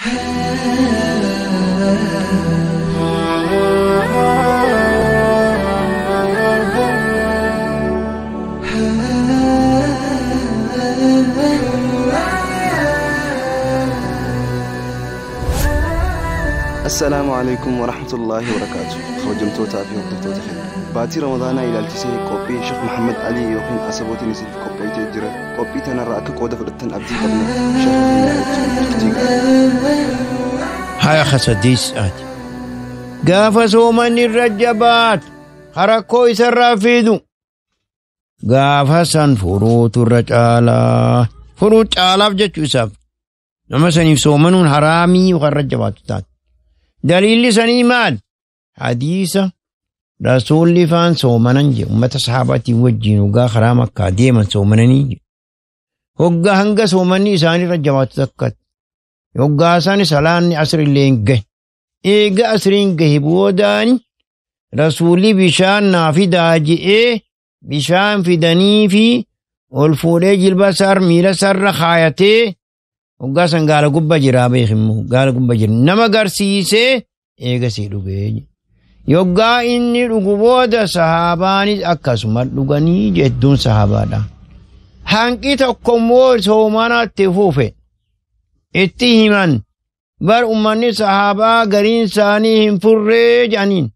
السلام عليكم ورحمة الله وبركاته. خرجمتو تافي وقتو تخير باتي رمضان إلى التسي كوبي شيخ محمد علي يوحين أسبوتي نسيت كوبي تجرى كوبي تنرأك قودة فلتن أبدي قبنا شيخ هاي خسديس آت قافسوا من الرجبات حركوا يسرافيدو قافسا فروت الرجالة فروت آلاف جتشو يساف نما سنف سومنون حرامي وخرجبات تات دليل سنيمان حديثة رسول فان سومننج أمة صحابتي وجين وقا خرامك ديما سومنني وقا هنگا سومني ساني رجبات تكت وقا ساني سلاني عصر اللينجه إيقا عصرينجه بوداني رسولي بشان نافي داجئ بشان في دنيفي والفولي جلبسار ميلا سر رخايته وقا سن قال قبا جرابي خمو قال قبا جرابي نما قرسيسي ايغا سيدو بيجي يوغا اني رقبودا صحاباني اكاسما لغاني جدون صحابادا هانكي تقومور سومانا تفوفي اتهمان بر اماني صحابا قرين سانيهم فرج عنين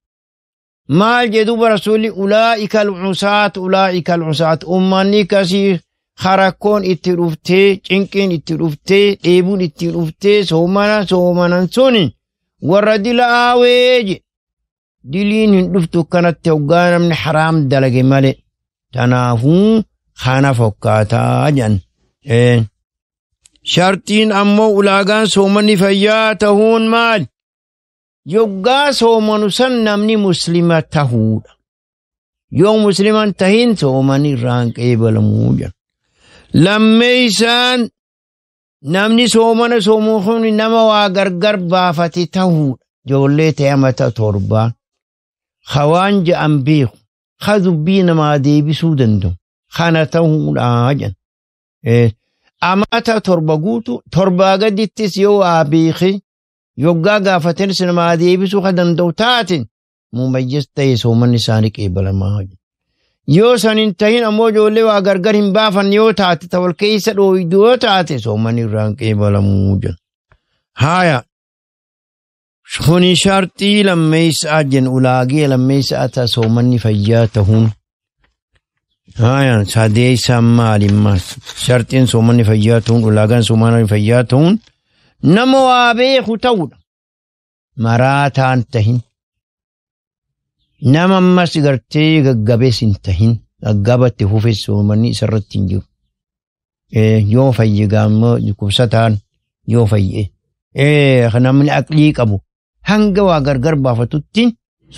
مال جدو برسولي أولئك العصاة اماني كسي خرقون اتروفتي چنكين اتروفتي ايبون اتروفتي سومانا سونين وردل آويج دلين هندفتو كانت توقانا من حرام دلق مالي تنافون خانا فكاتا جن شرطين أمو أولاغان سومني فياتهون مال يوغا سومنو سن نمني مسلمة تهود يوم مسلمان تهين سومني رانك ايبال موجا لميسان namni soomana soomuun nama waa gargar baafate ta'uu joollee ta'amata torba khawaan ja'an beeku khadubbii namaa deebisuu danda'u kana ta'uudhaa jan amata torba guutu torbaa gadittis yoo waa beeke yoggaa gaafatenis namaa deebisuu ka danda'u taatin mumayyiz ta'e soomanni isaanii qeebalamaa jan yoo sanin tahin ammoo joollee waa gargar hin baafan yoo taate tawal keessa dhooydu yoo taate soomani irraan qeebalamuu jan haya kuni shartii lammeeysaa jen ulaagee lammeeysaa ta soomanni fayyaa tahuun haya sadeeysaa maalimmaas shartiin soomanni fayyaa tahuun ulaagaan soomanni fayyaa tahuun nama waa beeku ta'uudha maraataan tahin nama ammas gartee gaggabees hin tahin gaggabatti hufes soomanni isarratti hin jiru yoo fayye gaammoo kubsataan yoo fayye namni aqlii qabu hanga waa gargar baafatutti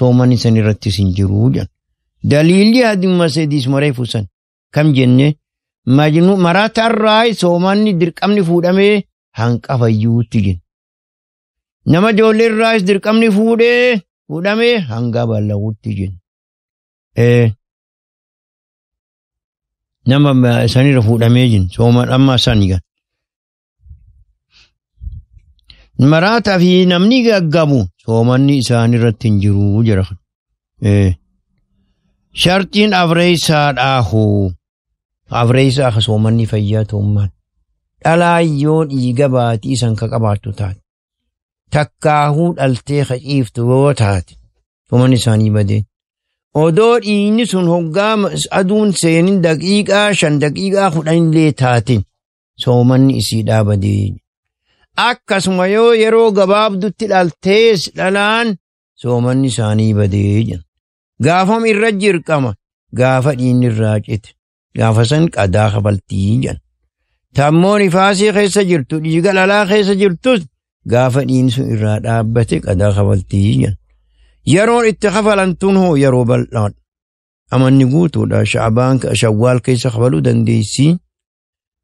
soomanni san irrattis hin jiru jan daliilli hadimma sediis mareefusan kam jenne majnu maraatarraay soomanni dirqamni fuudhamee hanqafayyuutti jen nama joolleerraayis dirqamni fuudhee udame hanga balawutti jin nama sanira fudame jin soma amma saniga marata fi namni gaggabu somanni isanirratti hinjiru jira shartiin avreysa dhahu avreysa ka somanni fayyatu umman dhalaayyoo dhiiga baatii san ka qabaattu taate takkaahu dhaltee qaciiftu yoo taate somanni isaanii badee odoo dhiigni sun hoggaa aduun seenin daqiiqaa 5 daqiiqaa 10 illee taatin soomanni isiidhaa badee akkasuma yoo yeroo gabaabdutti dhaltees dhalaan soomanni isaanii badee gaafam irra jirqama gaafa dhiigni irraa cite gaafa san qadaa kabaltii jan tammoon ifaasii keessa jirtu dhiiga dhalaa keessa jirtus gaafa dhiigni sun irraa dhaabbate qadaa kabaltii jan yeroon itti kafalantuun hoo yeroo bal'aan amanni guutuudha sha'baan shawwaal keessa kafaluu dandeessi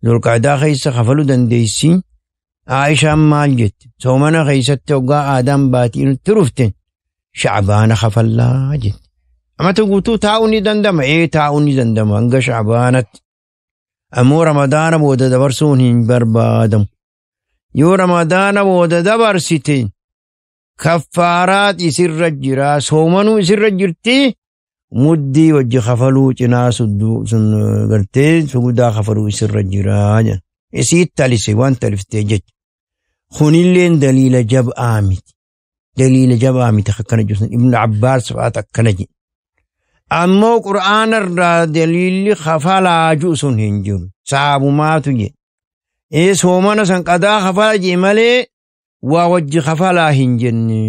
zulqaadaa keessa kafaluu dandeessi Aishaan maal jetti soomana keessatti hoggaa aadaan baatii nutti rufte sha'baana kafallaa jetti amata guutuu taa'uu ni dandama taa'uu ni dandama hanga sha'baanatti ammoo ramadaana booda dabarsuun hin barbaadamu yoo ramadaana booda dabarsite kaffaaraat isirra jira soomanuu isirra jirti muddii wajji kafaluu cinaa sun gartee sugudaa kafaluu isirra jira isiit talise waan taliftee jecha kunilleen daliila jab'aa miti akkana jirsan ibnu abbaas fa'aat akkana jedhe ammoo qur'aanarraa daliilli kafalaaju sun hin jiru saabumaatu jedhe soomana san qadaa kafala jee malee waa wajji kafalaa hin jenne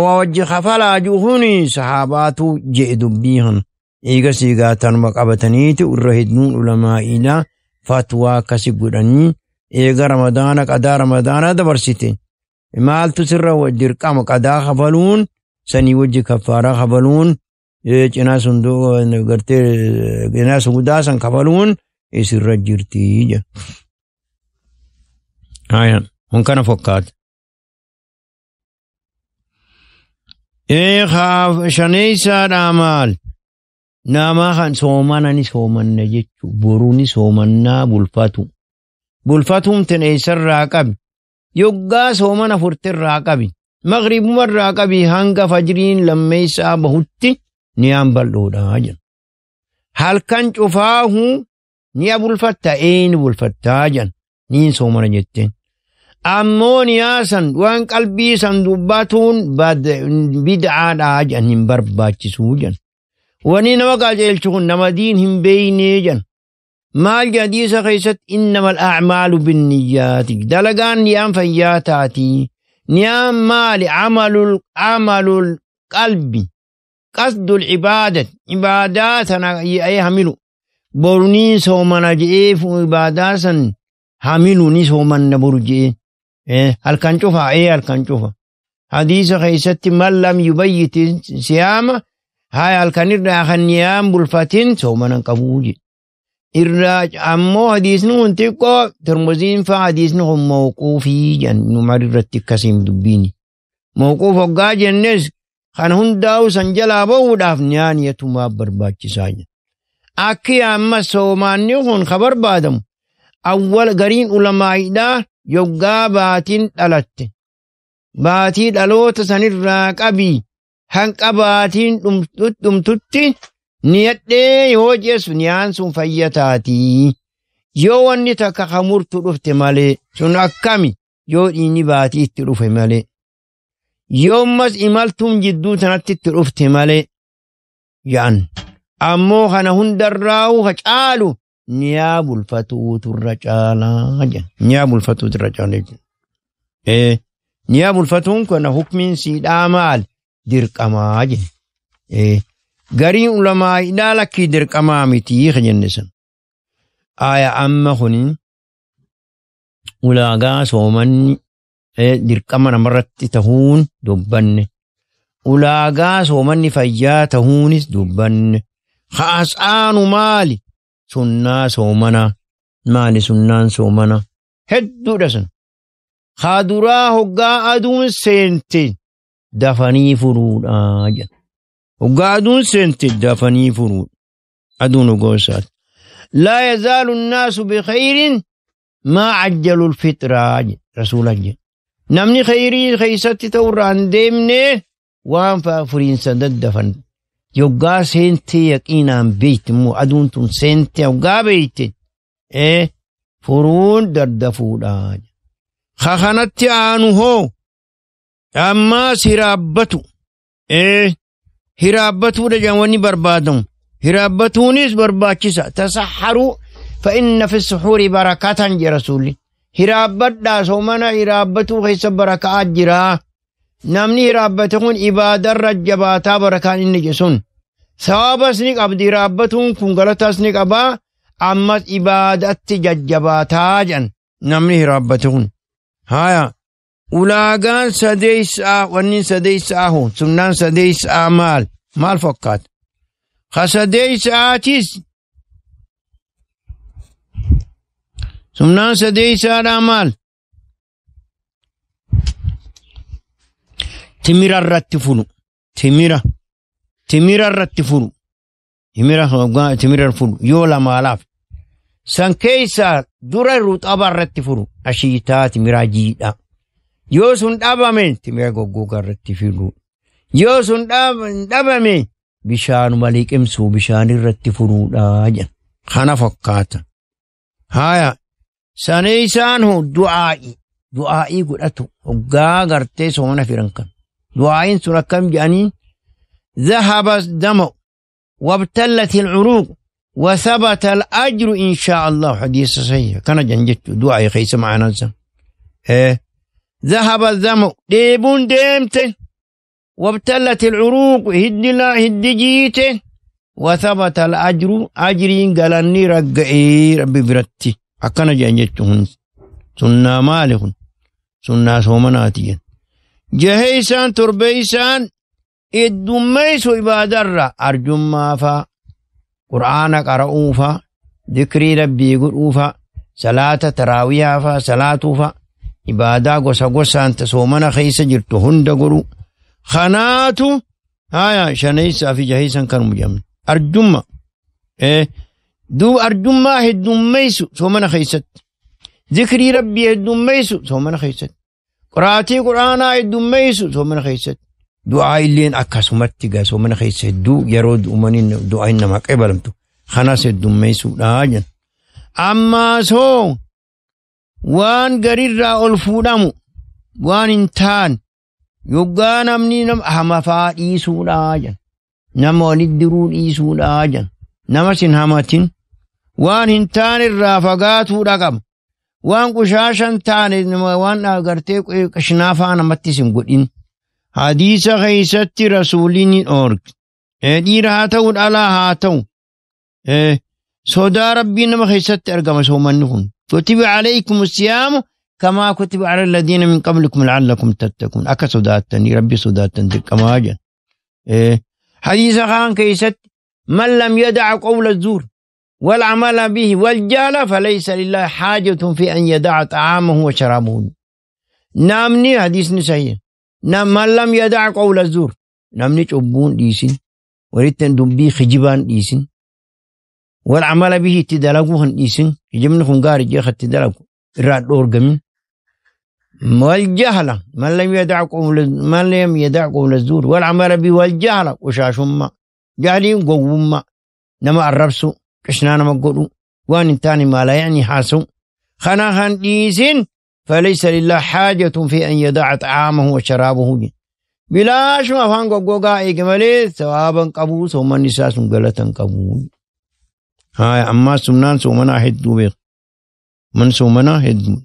waa wajji kafalaaju kuni sahabaatu jedhe dubbii kana eega sigaatanuma qabataniiti irra hedduun ulamaa'iidha fatwaa akkasi godhanii eega ramadaana qadaa ramadaana dabarsite maaltu sirra dirqama qadaa kafaluun sanii wajji kaffaaraa kafaluun cinaa sundoo gartee cinaa sugudaa san kafaluun isirra jirtii jedha. Kun kana fakkaata. Shaneysaadhaa maal? Namaa kan soomana ni soomanna jechuun boruu ni soomannaa bulfatu. Bulfatuun teneessarraa qabi. Yoggaa soomana furtirraa qabi. Magribumarraa qabi hanga fajriin lammeessaa bahutti ni bal'oodhaa jedha. Halkan cufaahu ni bulfatta ni bulfattaa jedha. Ni soomana jetteen. Ammoo niyaasan waan qalbii san dubbatuun bid'aadhaa jedhan hin barbaachisuu jedhan. Wani nama qajeelchu kun nama diin hin beeynee jedhan. Maal hadiisa keessatti innamal a'maalu binniyyaati. Dalagaan niyaan fayyaa taati. Niyaan maali amalul qalbi. Qasdul ibaadat. Ibaadaa sana hamilu. Borunii soomana je'eef ibaadaa san hamilu ni soomanna boru je'e. Halkan cufa halkan cufa. Hadiisa keessatti man lam yubayyiti siyaama halkanirraa kan niyaan bulfatin soomanan qabuu jedhe. Irraa ammoo hadiisni kun xiqqoo Tirmiziin fa'aa hadiisni kun mawquufii jedhan Umar irratti akkasiin dubbiini. Mawquuf hoggaa jennes kan hundaa'u san jalaa ba'uudhaaf niyaaniyatumaa barbaachisaa jedha. Akki ammas soomanni kun ka barbaadamu awwal gariin ulamaa'iidhaa yoggaa baatiin dhalatte. Baatii dhaloota sanirraa qabii hanqa baatiin dhumtutti niyadhee yoo jeessu niyaan sun fayyataatii. Yoo wanni takka kamurtu dhufte malee sun akkami yoo dhiini baatii itti dhufe malee. Yoo mas imaltuun jidduu sanatti itti dhufte malee yaan. Ammoo kana hundarraa'u ka caalu niyaa bulfatuutu irra caalaa jedha. Niyaa bulfatuutu irra caalaa jedha. Niyaa bulfatuun kana hukmiin siidhaa maal dirqamaa jedha. Gariin ulamaa'iidhaa lakkii dirqamaa mitii ka jenne san. Amma kuni ulaagaa soomanni dirqama namarratti tahuun dubbanne. Ulaagaa soomanni fayyaa tahuunis dubbanne. Haas'aanu maali? Sunnaa soomana. Maali sunnaan soomana? Hedduudha sun. Haaduraa hoggaa aduun seente dafanii furuudhaa jedha. Hoggaa aduun seente dafanii furuudha. Aduun hogoosaati. Laa yazaalu nnaasu bikhayrin maa ajjalul fitraa jedha rasuula jedha. Namni khayrii keessatti ta'urraa hin deemne waan furiinsa daddafan. Yoggaa seentee yaqiinaan beeyte immoo aduun tun seentee hoggaa beeyte furuun daddafuudha. Kanatti aanu hoo ammaas hiraabbatu. Hiraabbatuudha jedhan wanni barbaadamu. Hiraabbatuunis barbaachisa. Tasaxaruu fa'inna fi suxuuri barakatan jedha rasuulli. Hiraabbadhaa soomana hiraabbatuu keessa barakaa jiraa. Namni hiraabbate kun ibaadarra jabaataa barakaan inni jesun. Sawaabas ni qabdi hiraabbatuun kun galataas ni qabaa. Ammas ibaadatti jajjabaataa jedhan namni hiraabbate kun. Haya ulaagaan sadeessaa wanni sadeessaa hoo sunnaan sadeessaa maal fakkaata? Ka sadeessaatis sunnaan sadeessaadhaa maal? Timira irratti furu. Timira irratti furu. Timira furu yoo lamaalaaf. سنكيسا درا روت أبرت فرو أشيتات مراجيدا يوسن دابامين تميا غوغو غرت فرو يوسن دابامين بشان ملك امسو بشان الرت فرو داجا خنا فكاتا هايا سنيسان هو دعائي قدأتو وقا غرتي سومنا في رنكم دعائين سنكم جانين ذهب الدم وابتلت العروق وثبت الأجر إن شاء الله حديث صحيح كان جنجت دعائي خيس معنا نزم ذهب الدم ديبون ديمت وابتلت العروق هدجيت وثبت الأجر أجرين قالني رقعي ربي برتي أكنا جنجت سنة مالك سنة سومناتي جهيسان تربيسان الدميس إبادر أرجم ما فا قرآن قرأوفا ذكري ربي قرؤوفا صلاة تراويها فا صلاة فا إبادة قصة قصة أنت سومنا خيس جرت هند قرؤ خناتو هايا شنيسا في جهيسان كانوا مجمع أرجم دو أرجم ما الدميس سومنا خيست ذكري ربي الدميس سومنا خيست قراتي قرآنا الدميس سومنا خيست دعاء اللين أكاسمت تجا سومنا خيست دو يرود أمانين دعاء إنما قبلمتو خناس الدميس ناجن أما سو وان غرير الفودامو وان انتان يوغان أمني نم همفا إيسو ناجن نم ولدرون إيسو ناجن نمسن همتين وان انتان الرافقاتو رقم وان قشاشا تاني وان اغرتي قشنافا نمتسم قدين حديث غيست رسولين اورك دير هاتو على هاتو صدا ربي نما غيست ارقم سومنهن كتب عليكم الصيام كما كتب على الذين من قبلكم لعلكم تتقون اكا صداتني ربي صداتن كما جن حديث خان كيست من لم يدع قول الزور والعمل به والجهل فليس لله حاجة في أن يدع طعامه وشرابه نامني حديث نسائي من لم يدع قول الزور نامني تشبون ديسين وريتن دبي خجبان ديسين والعمل به تدلقوهن ديسين يجمن خنقاري جيخ تدلقو إراد أورغمين والجهل من لم يدع قول الزور والعمل به والجهل وشاشما جهلين قوما نما الربسو كشنانا مقولوا وان انتاني ما لا يعني حاسو خناهن ديسين فليس لله حاجة في أن يدع طعامه وشرابه بلاش ما فان قوقا إيقمالي ثوابا قبول ثم النساء سنقلتا قبول هاي أما سمنان سومنا هدو بيخ من سومنا هدو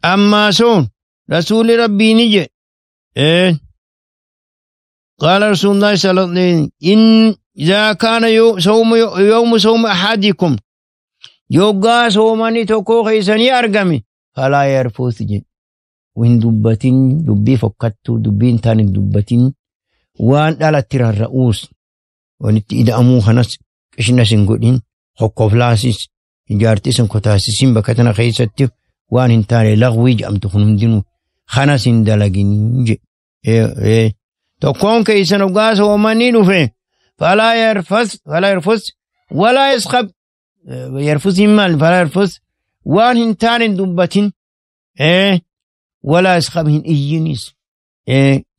أما سون رسول ربي نجي قال رسول الله صلى الله عليه وسلم إن إذا كان يوم صوم أحدكم يوغا صوماني توكو خيساني أرقمي فلا يرفوث جن وين دبتين دبي فكتو دبين تاني دبتين وان على ترى الرؤوس ونت إذا أمو خنس كشنا سنقولين حقوق فلاسيس إجارتي سنكتاسيسين بكتنا خيستي وان انتاني لغويج أم تخنون دينو خنس اندلقين جي توكون كيسان وغا صوماني نفين فلا يرفث ولا يسخب يرفث المال فلا يرفث وان هنتان دبتين ولا يسخبهن إيجينيس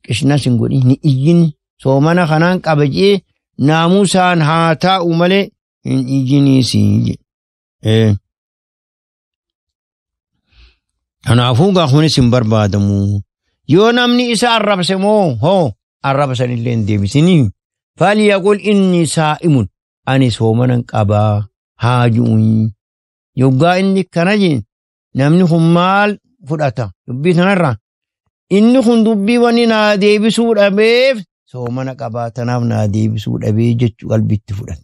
كشناس نقولين إيجين سومنا خنان قبجي ناموسان هاتا أمالي إيجينيسي أنا أفوق أخوني سنبر بادمو يو نمني إسا الرب سمو هو الرب سنلين دي بسنين فليقول إني سائم أني سومنا قبا هاجوني يوغا إني كنجين نمني خمال فداتا دبي تنرى إني خن دبي واني نادي بسود أبيف سومنا قبا تناف نادي بسود أبيف جتش قلبي تفدات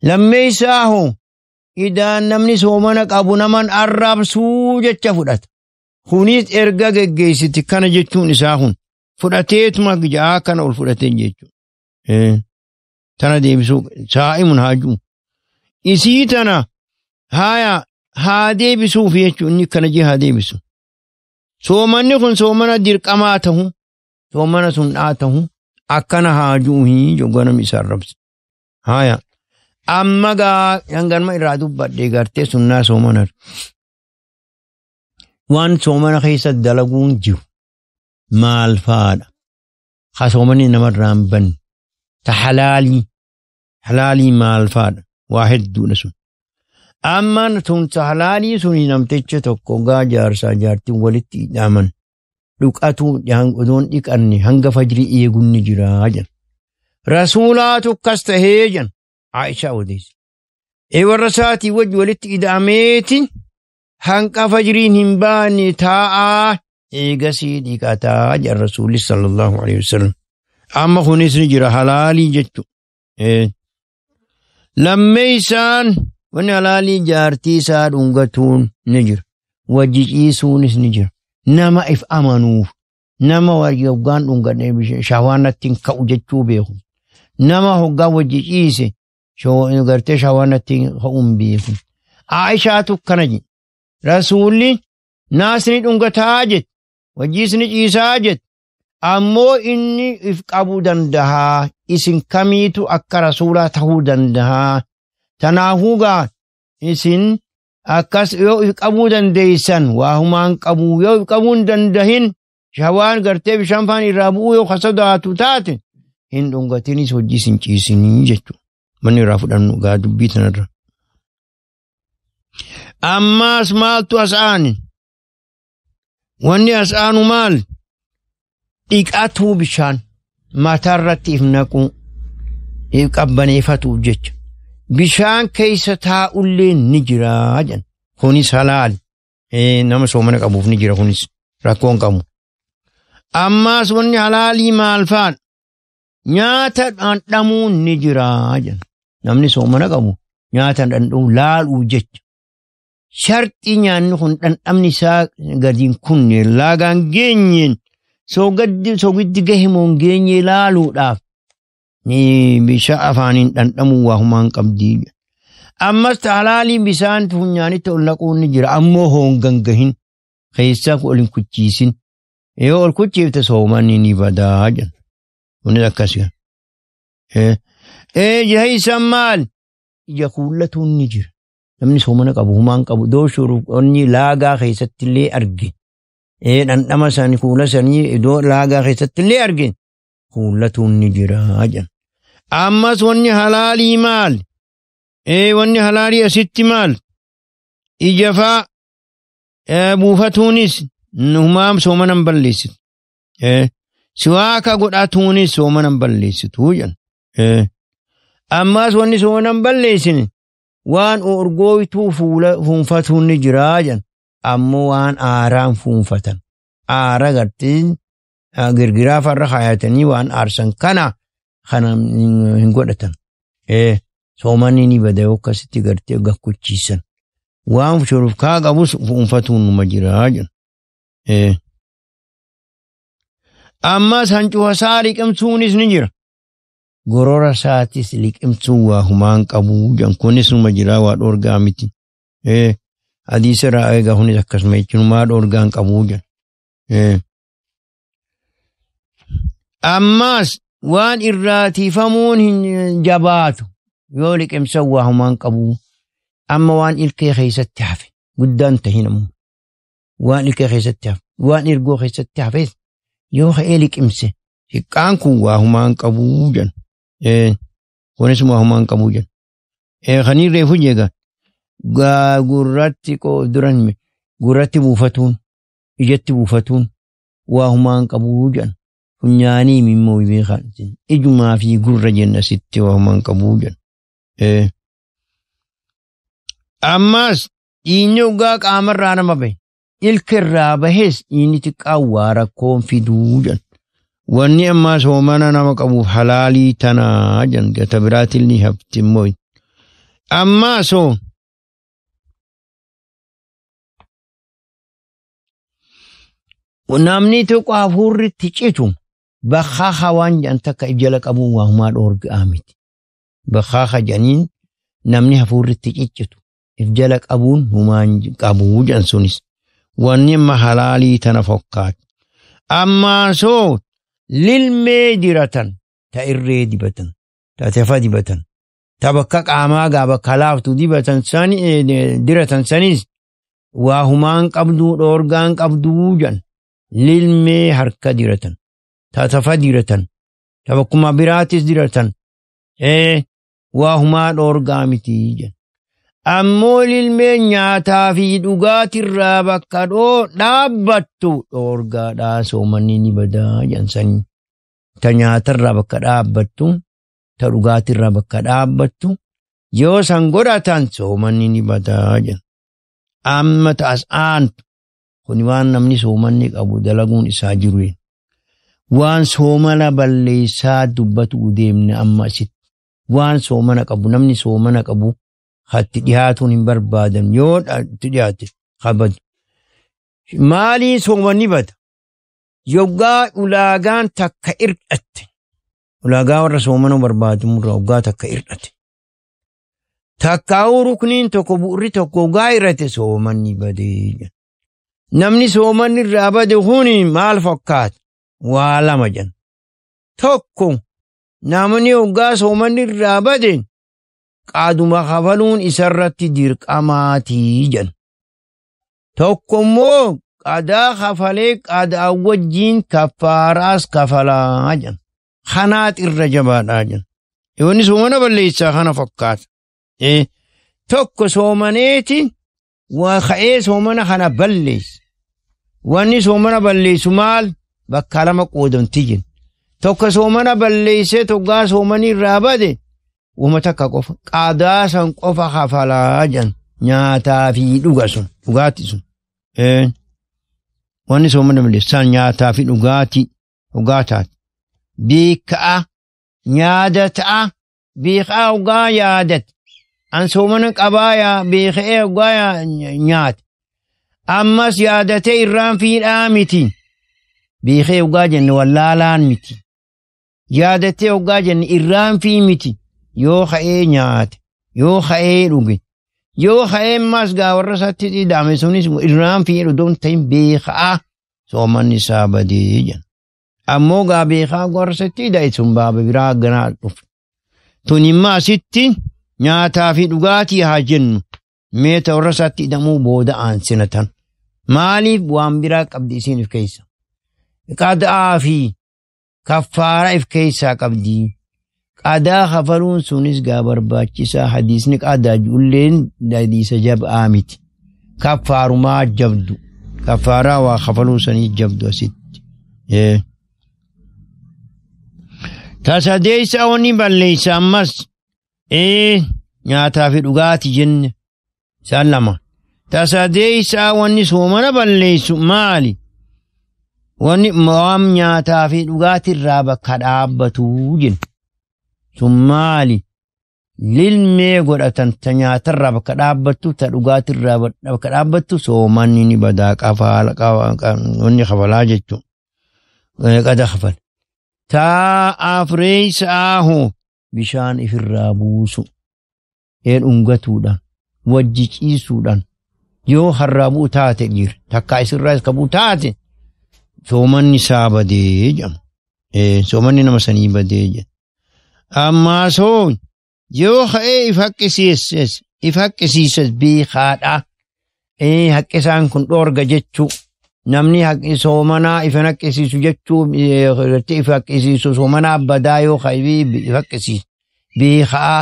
لما يساهو إذا نمني سومنا قبو نمان أراب سو جتش فدات خونيت إرقا جيسي كان جتشون إساهون فداتيت ما جاء كان أول فداتين جتشون تنا ديبسو سائم هاجو إسي تنا هايا هاديبسو فيتشو إني كان جي هاديبسو سومني كن سومنا ديرك أماته سومنا سنآته أكنا هاجو هي جوغانا ميسار ربس هايا amma gaa hanganma irraa dubbadhee gartee sunnaa soomanar waan soomana keessa dalaguun jiru maal faadha ha soomani namarraan ban ta halaalii maal faadha waa hedduudha sun amman tun ta halaalii suni namticha tokko gaa jaarsaa jaartiin walitti hidhaaman dhuqatu odoon dhiqanne hanga fajrii eegunni jiraa jan rasuulaatu akkas tahee jan Aisha odeesse warra isaatii wajji walitti hidhaameeti hanga fajriin hin baane taa'aa eegasii dhiqataa jan rasuulli sallallahu alaihi wasallam amma kunis ni jira halaalii jechu lammeeysaan wanni halaalii jaartii isaa dhungatuun ni jira wajji ciisuunis ni jira nama if amanuuf nama wayyogaan dhungadhee shawaanattiin ka'u jechuu beeku nama hoggaa wajji ciise gartee shawaanattiin ka'uun beeku Aishaatu kana jedhe rasuulli naasni dhungataa jedhe wajjiisni ciisaa jedhe ammoo inni if qabuu dandahaa isin kamiitu akka rasuulaa tahuu dandahaa tanaafuu gaa isin akkas yoo if qabuu dandeeysan waa humaan qabuu yoo if qabuu hin dandahin shawaan gartee bishaan faan irraa bu'uu yoo kasadaatu taate hin dhungatinis wajjis hin ciisinii jechuudha manni irraa fudhannu gaa dubbii tanarra ammaas maaltu as'aani wanni as'aanu maal dhiqatuu bishaan mataarratti if naquu if qabbaneeffatuuf jecha bishaan keessa taa'ullee ni jiraa jan kunis halaal nama soomana qabuuf ni jira kunis rakkoon qabu ammaas wanni halaalii maal faan nyaata dhandhamuun ni jiraa jan namni soomana qabu nyaata dhandhamu laaluu jecha sharxii nyaanni kun dhandhamni isaa gadiin kunne laagaan geenyeen soogiddi gahemoon geenye laaluudhaaf ni bishaan afaaniin dhandhamuu waa humaan qabdii ammas halaalii bishaan funyaanitti ol naquun ni jira ammoo hoongan gahin keessaa ol hin kuchiisin yoo ol kuchiifte soomanni ni badaa jan kunis akkasii jahaysan maal ija kuullatuun ni jira namni soomana qabu humaan qabu dooshuruuf onni laagaa keessatti illee arge dhandhama sanii kuula sanii iddoo laagaa keessatti illee arge kuullatuun ni jira jan ammas wanni halaalii maal wanni halaalii asitti maal ijafaa buufatuunis humaam soomanan balleessitu siwaaka godhatuunis soomanan balleessitu jan ammas wanni soomanan balleessine waan orgooytuu fuunfatuun ni jiraa jan ammoo waan aaraan fuunfatan aara gartiin girgiraa farra kaayatanii waan aarsan kana hin godhatan soomanni ni bada yoo akkasitti gartee gakkuchiisan waan shuruuf kaa qabus fuunfatuun numa jiraa jan ammas hancuufasaa liqimsuunis ni jira gorora isaatis liqimsuu waa humaan qabuu jan kunis numa jiraa waa dhoorgaa miti hadiisa irraa eegaa kunis akkasuma jechuumaa dhoorgaan qabuu jan ammas waan irraatiifamuun hin jabaatu yoo liqimsan waa humaan qabuu amma waan ilkee keessatti hafe guddaan tahin ammoo waan ilkee keessatti hafe waan ergoo keessatti hafe yoo ka'ee liqimse hiqqaan kun waa humaan qabuu jan kunis waa humaan qabuu jan kanii reefu jeega gurratti duran gurratti buufatuun ijatti buufatuun waa humaan qabuu jan funyaanii mimmoo beekan ijumaa fi gurra jenna sitti waa humaan qabuu jan ammas dhiinni ugaa qaamarraa nama bahe ilka irraa bahes dhiinni xiqqaa waa rakkoon fiduu jan wanni ammaa soomana nama qabuuf halaalii tanaa jan gata biraatiin ni hafti immoo ammaa soo namni tokko hafuurritti citu bakkaa waan jan takka ijala qabuun waa humaa dhoorgaa miti bakkaa janiin namni hafuurritti ciccitu if jala qabuun humaan qabuu jan sunis wanni amma halaalii tana fokkaat ammaa soo lilmee diratan ta irree dibatan ta tefa dibatan tabakka qaamaa bakka laaftu dibatan sani diratan sanis waa humaan qabduu dhoorgaan qabduu jan lilmee harka diratan taatafa diratan tabakkuma biraatis diratan waa humaa dhoorgaa miti jan ammoo lilmee nyaataa fi dhugaatirraa bakka dhaabbattu dhoorgaadhaa soomanni ni badaa jansanii ta nyaatarraa bakka dhaabbattu ta dhugaatirraa bakka dhaabbattu yoo san godhatan soomanni ni badaa jan amma taas aantu kuni waan namni soomanni qabu dalaguun isaa jiru waan soomana balleessaa dubbatu deemne amma asitti waan soomana qabu namni soomana qabu hatti dhiyaatuun hin barbaadan yoo itti dhiyaate qabadu maalii soomanni bada yoggaa ulaagaan takka irdhatte ulaagaa warra soomana barbaadamurraa yoggaa takka irdhatte takkaa'uu rukniin tokko bu'urri tokko yoggaa irrate soomanni badee namni soomanni irraa bade kuni maal fakkaata waa lama jan tokko namni yoggaa soomanni irraa bade qaaduma kafaluun isarratti dirqamaatii jan tokko immoo qadaa kafalee qadaa wajjiin kafaaraas kafalaa jan kanaat irra jabaadhaa jan yoonni soomana balleessaa kana fakkaata tokko soomaneeti waa ka'ee soomana kana balleessa wanni soomana balleessu maal bakka lama qoodamti jen tokko soomana balleessee toggaa soomanii irraa bade wama takka qofa qaadaa san qofa kafalaa jan nyaataa fi dhugaati sun wanni soomana balleessan nyaataa fi dhugaataati beeka'a yaadataa beekaa dhugaa yaadat an soomana qabaa beeka'ee dhugaa nyaata ammas yaadatee irraan fiidhaa miti beekee dhugaa jenne wallaalaan miti yaadatee dhugaa jenne irraan fii miti yoo ka'ee nyaate yoo ka'ee dhuge yoo ka'ee mas gaa warra satti dhidhaame sunis irraan fii dhudoon ta'in beekaa soomanni isaa badee jan ammoo gaa beekaa warra satti dhidhae sun baaba biraa ganaa dhufe tun immaa sitti nyaataa fi dhugaatii haa jennu meeta warra satti hidhamuu booda aansinatan maaliif waan biraa qabdi isiin if keessa qadaa fi kaffaara if keessaa qabdi qadaa kafaluun sunis gaa barbaachisaa hadiisni qadaa julleen hadiisa jab'aa miti kaffaarumaa jabdu kaffaaraa waa kafaluu sanii jabdu asitti tasadeessa wanni balleessa ammas nyaataa fi dhugaatii jenne isaan lama tasadeessa wanni soomana balleessu maali wanni waan nyaataa fi dhugaatii irraa bakka dhaabbatu jenne sun maali lilmee godhatan ta nyaatarraa bakka dhaabbattu ta dhugaatirraa bakka dhaabbattu soomanni ni badaa wanni kafalaa jechuun qada kafal taa afreessaahu bishaan ifirraa buusu dhungatuudhaan wajji ciisuudhaan yoo harraa bu'u taate jira takkaa isirraa iska bu'u taate soomanni isaa badee jedhama soomanni nama sanii badee jedhama ammaa soo yoo ka'ee if haqqisiises beekaadha haqqisaan kun dhoorga jechuu namni soomanaa if haqqisiisu jechuu if haqqisiisu soomanaa badaa yoo ka'ee if haqqisiisu beekaa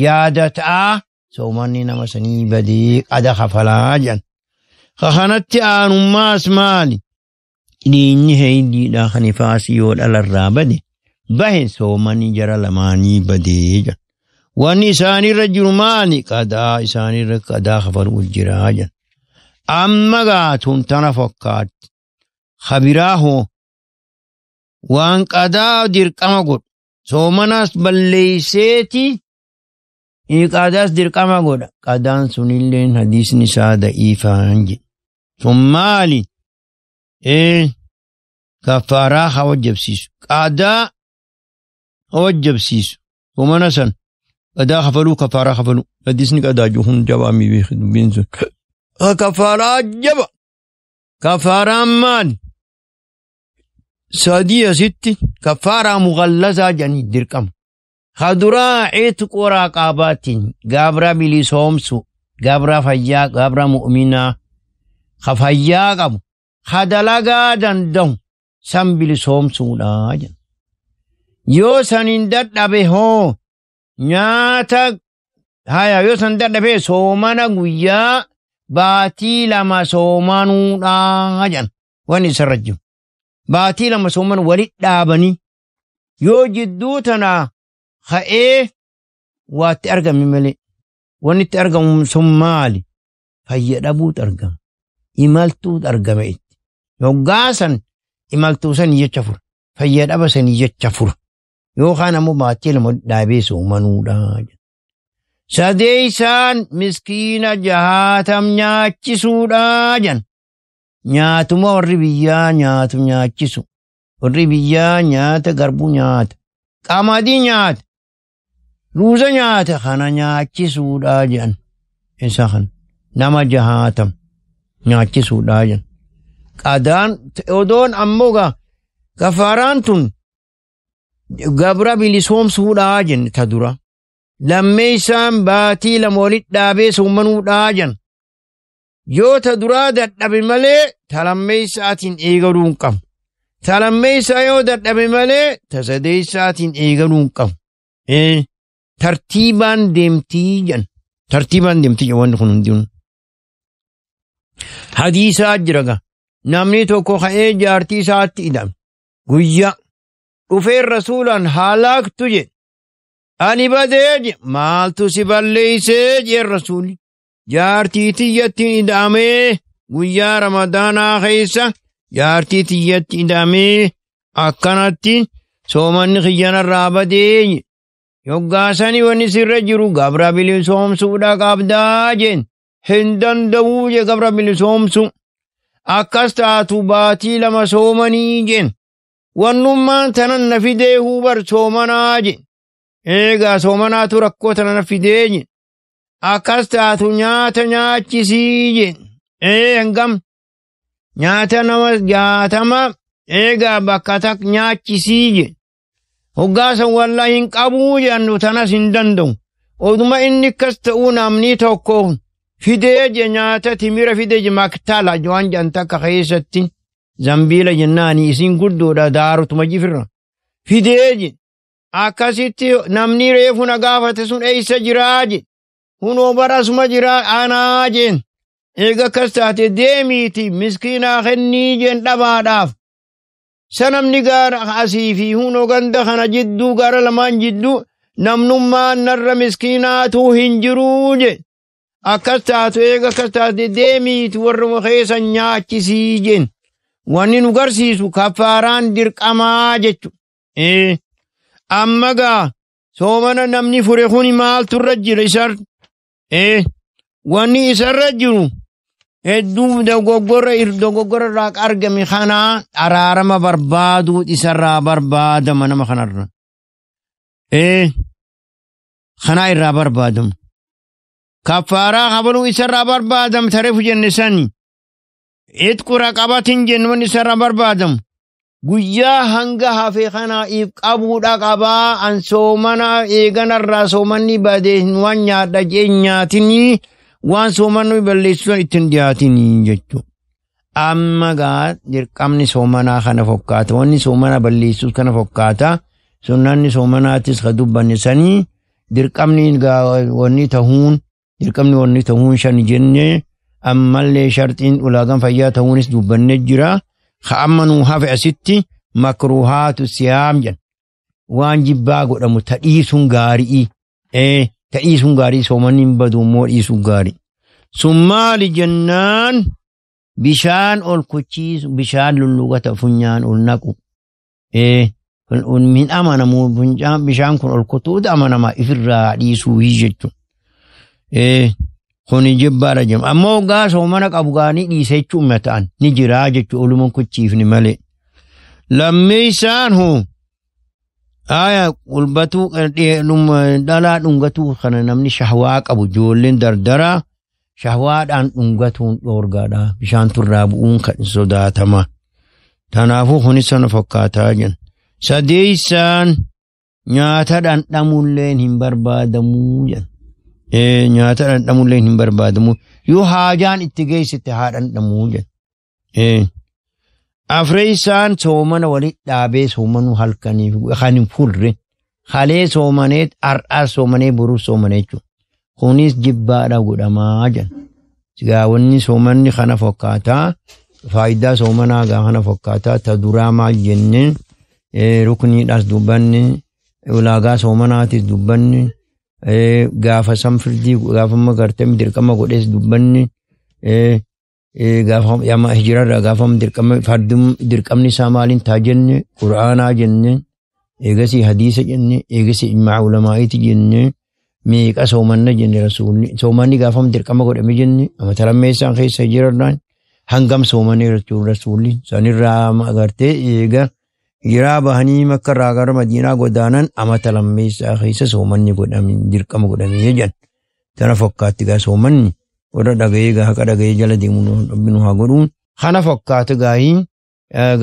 yaadataa soomanni nama sanii badee qada kafalaa jedhan kanatti aanummaas maali dhiinyi heeydiidha kan ifaasii yoo dhalarraa bade bahe soomanni jara lamaanii badee jedhan wanni isaanirra jiru maali qadaa isaanirra qadaa kafaluu jiraa jedhan amma gaatuun tana fakkaatti khabiraahoo waan qadaa dirqama godhu soomanaas balleeyseeti qadaas dirqama godha qadaan sunilleen hadiisni isaa da'iifaan jedhe sun maali kaffaaraa hawajjabsiisu qadaa hawajjabsiisu soomana san qadaa kafaluu kaffaaraa kafaluu hadiisni qadaa juhun jabaa mibeek dubbiin sun kaffaaraa jaba kaffaaraan maali sadii asitti kaffaaraa mughallazaa jedhanii dirqama خدرا عتق ورقابات قابرا بلسومسو قابرا فيا قابرا مؤمنا خفيا قبو خدلقا دندم سم بلسومسو لاجن يو سنين دادبه هو نياتا هيا يو سنين دادبه سومانا قويا باتي لما سومانو لاجن واني سرجو باتي لما سومان ولد دابني يو جدوتنا خائه وات أرقم ملي ونت أرقم سمالي فهي دابوت أرقم إمالتو أرقمت يو قاسن إمالتو سن يجفر فهي دابا سن يجفر يو خانا مباتي لما دابي سومانو لاجن سديسان مسكين جهاتم نياتشسو لاجن نياتما وربيا نياتم نياتشسو وربيا نيات غربو نيات قامادي نيات روزا نيات خانا نياتشسو لاجن إنسان نما جهاتم نياتشسو لاجن قادان تودون أموغا كفارانتون غبرا بلسوم سو لاجن تدورا لميسان باتي لمولد دابي سومنو لاجن يو تدورا دابي ملي تلميساتين إيغرون قم تلميسا يو دابي ملي تسديساتين إيغرون قم ترتيبان ديمتي جن ترتيبان ديمتي جوان خنون ديون حديثات جرغا نامني توكو خائي جارتي ساتي إدام قويا وفي رسولا حالاك تجي أني بديج مالتو سباليسي جي الرسول جارتي تيتي إدامي قويا رمضانا خيسا جارتي تيتي إدامي أكانتي سومن خيانا رابدي يوغاساني ونسي رجرو غابرا بلي سوم سودا قابدا جين هندن دوجي غابرا بلي سوم سو أكاستاتو باتي لما سومني جين ونمان تنن نفيده بر سومنا جين إيغا سومنا تركو تنن نفيده جين أكاستاتو نياتا نياتي سي جين هنگم نياتا نمس جاتما إيغا بكتك نياتي سي جين هقاسا والله انقابو جانو تنس اندندو ودما إني كستؤون أمني توقون فيديج نياتا تمير فيديج مكتالا جوان جانتك خيستين زنبيل جناني اسين قدو دا دارو تمجفرنا فيديج أكاسيتي نمني ريفونا غافة سن ايسا جراج هنو براس مجرا آنا جين إيغا كستاتي ديميتي مسكينا خني جين دبا داف سنم نگار حسيفي هونو غندخنا جدو غار لمان جدو نمنما نر مسكيناتو هنجروج أكستاتو إيغا كستاتي ديميت ورم خيسا نياتي سيجين واني نغرسيسو كفاران درق أماجتو أمغا سومنا نمني فريخوني مال ترجل إسر واني إسر رجلو hedduu dogoggora irraa argame kana araarama barbaadu isarraa barbaadama nama kanarra kana irraa barbaadamu kafaaraa habaluu isarraa barbaadam tareefu jenne sani itqura qabatin jennuun isarraa barbaadamu guyyaa hanga hafe kana if qabuudha qabaa an soomana eeganarraa soomanni badee waan nyaadha jeenyaatinii waan soomannu balleessuun ittiin dhiyaatinii jechuudha. Amma gaa dirqamni soomanaa kana fakkaata. Wanni soomana balleessuus kana fakkaata. Sunnanni soomanaatis ka dubbanne sanii dirqamni wanni ta'uun shan jenne ammallee sharxiin ulaagaan fayyaa ta'uunis dubbanne jira. Ka amma nuu hafe asitti makruuhaatu siyaam jedhan. Waan jibbaa godhamu ta'dhiisuun gaarii. Ta'isuun gaarii soomanni hin badu immoo dhiisuun gaarii. Sun maali jennaan bishaan ol kuchiisu bishaan lullugata funyaan ol naqu. Min amanamu bishaan kun ol kutuuta amanamaa ifirraa dhiisuu jechuudha. Kuni jibbaadha jedhama. Ammoo gaa soomana qabu gaanii dhiisee jechuun mataan ni jiraa jechuudha olumaan kuchiifni malee. Lammeessaan hoo. Aya ulbatu dala dhungatu kana namni shahwaa qabu ijoolleen dardara shahwaadhaan dhungatuun dhoorgaadha bishaan turraa bu'uun kan sodaatama. Kanaafuu kunis sana fakkaataa jiran. Sadeessaan nyaata dhandhamulleen hin barbaadamuu jedhan. Nyaata dhandhamulleen hin barbaadamu yoo haajaan itti geessite haa dhandhamuu jedhan. Afreessaan soomana walitti dhaabee soomanuu halkaniif kan hin furre halee soomaneet har'aa soomanee boruuf soomanee jechuudha. Kunis jibbaadha godhamaa jedhan. Gaawwanni soomanni kana fakkaataa faayidaa soomanaa kana fakkaataa ta duraa maal jenne rukniidhaas dubbanne ulaagaa soomanaatis dubbanne gaafa sanfirdii gaafa magartee dirqama godhees dubbanne gaafa yama hijirarra gaafa dirqamni isaa maaliin taa jenne qura'aanaa jenne eegasii hadiisa jenne eegasii ijmaa ulamaa'iiti jenne meeqa soomanna jenne rasuulli soomanni gaafa dirqama godhame jenne amata lammeessaan keessa hijirarraan hangam soomanii rasuulli sanirraa agartee eega hijiraa bahanii makka irraa gara madiinaa godaanan amata lammeessaa keessa soomanni godhame dirqama godhame jedhan tana fakkaatti gaa soomanni warra dhaga'ee gaa haqa dhaga'ee jala deemu rabbinu haa godhuun kana fakkaatu gaa'ii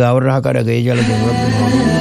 gaa warra haqa dhaga'ee jala deemu rabbinu haa godhuun